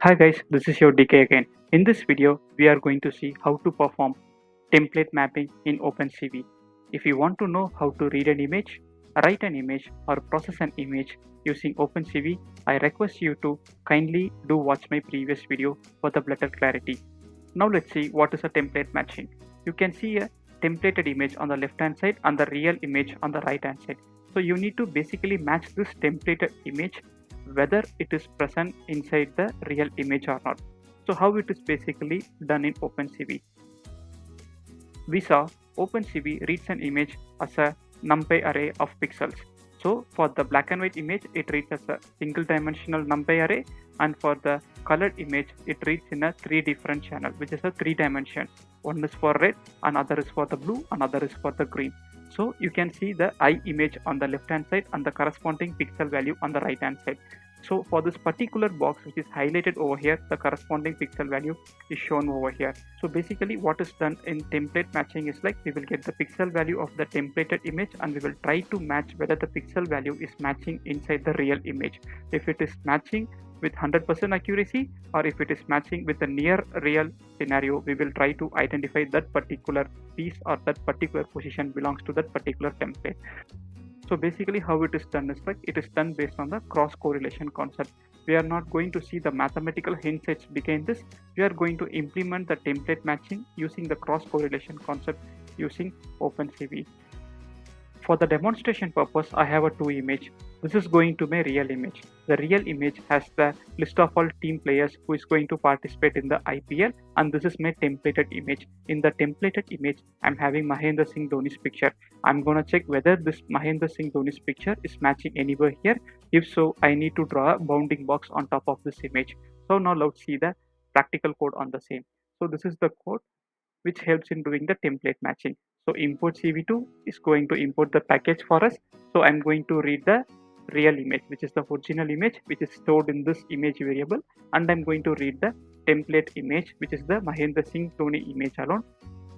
Hi guys, this is your DK again. In this video, we are going to see how to perform template mapping in OpenCV. If you want to know how to read an image, write an image or process an image using OpenCV, I request you to kindly do watch my previous video for the better clarity. Now let's see what is a template matching. You can see a templated image on the left hand side and the real image on the right hand side. So you need to basically match this templated image whether it is present inside the real image or not. So how it is basically done in OpenCV. We saw OpenCV reads an image as a numpy array of pixels. So for the black and white image, it reads as a single dimensional numpy array, and for the colored image, it reads in a 3 different channel, which is a 3 dimension. One is for red, another is for the blue, another is for the green. So you can see the eye image on the left hand side and the corresponding pixel value on the right hand side. So for this particular box which is highlighted over here, the corresponding pixel value is shown over here. So basically what is done in template matching is like we will get the pixel value of the templated image and we will try to match whether the pixel value is matching inside the real image. If it is matching with 100% accuracy or if it is matching with the near real scenario, we will try to identify that particular piece or that particular position belongs to that particular template. So basically how it is done is like it is done based on the cross correlation concept. We are not going to see the mathematical insights behind this. We are going to implement the template matching using the cross correlation concept using OpenCV. For the demonstration purpose, I have a 2 image. This is going to be real image. The real image has the list of all team players who is going to participate in the IPL, and this is my templated image. In the templated image, I'm having Mahendra Singh Dhoni's picture. I'm gonna check whether this Mahendra Singh Dhoni's picture is matching anywhere here. If so, I need to draw a bounding box on top of this image. So now let's see the practical code on the same. So this is the code which helps in doing the template matching. So import CV2 is going to import the package for us. So I'm going to read the real image, which is the original image, which is stored in this image variable, and I'm going to read the template image, which is the Mahendra Singh Dhoni image alone.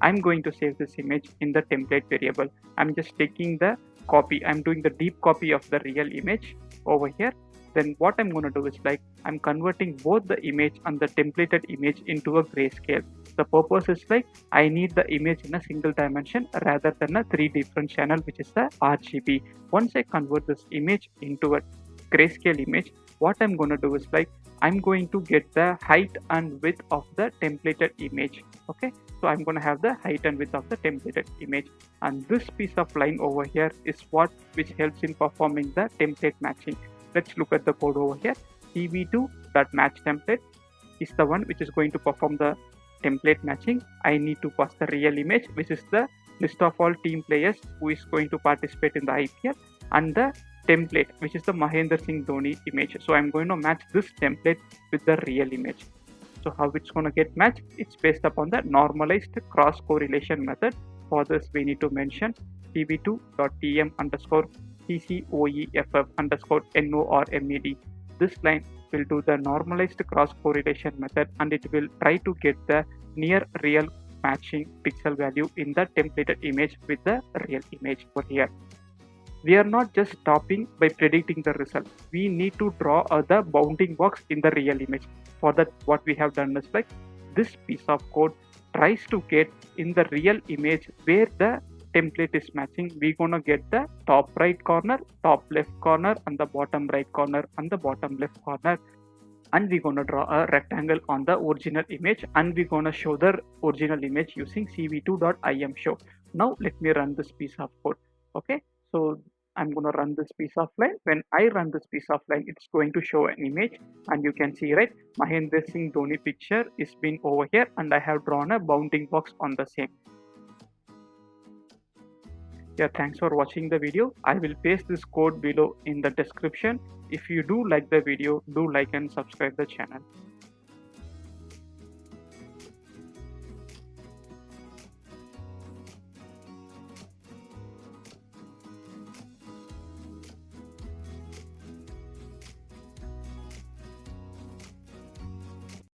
I'm going to save this image in the template variable. I'm just taking the copy. I'm doing the deep copy of the real image over here. Then what I'm going to do is like I'm converting both the image and the templated image into a grayscale. The purpose is like I need the image in a single dimension rather than a 3 different channel, which is the RGB. Once I convert this image into a grayscale image, what I'm going to do is like I'm going to get the height and width of the templated image. Okay, so I'm going to have the height and width of the templated image, and this piece of line over here is what which helps in performing the template matching. Let's look at the code over here. cv2.matchTemplate is the one which is going to perform the template matching. I need to pass the real image, which is the list of all team players who is going to participate in the IPL, and the template, which is the Mahendra Singh Dhoni image. So I'm going to match this template with the real image. So how it's going to get matched? It's based upon the normalized cross correlation method. For this, we need to mention cv2.tm underscore tcoeff underscore normed. This line will do the normalized cross correlation method, and it will try to get the near real matching pixel value in the templated image with the real image over here. We are not just stopping by predicting the result. We need to draw the bounding box in the real image. For that, what we have done is like this piece of code tries to get in the real image where the template is matching. We're gonna get the top right corner, top left corner, and the bottom right corner and the bottom left corner, and we're gonna draw a rectangle on the original image, and we're gonna show the original image using cv2.imshow. Now let me run this piece of code. Okay, so I'm gonna run this piece of line. When I run this piece of line, it's going to show an image, and you can see right Mahendra Singh Dhoni picture is being over here, and I have drawn a bounding box on the same. Yeah, thanks for watching the video. I will paste this code below in the description. If you do like the video, do like and subscribe the channel.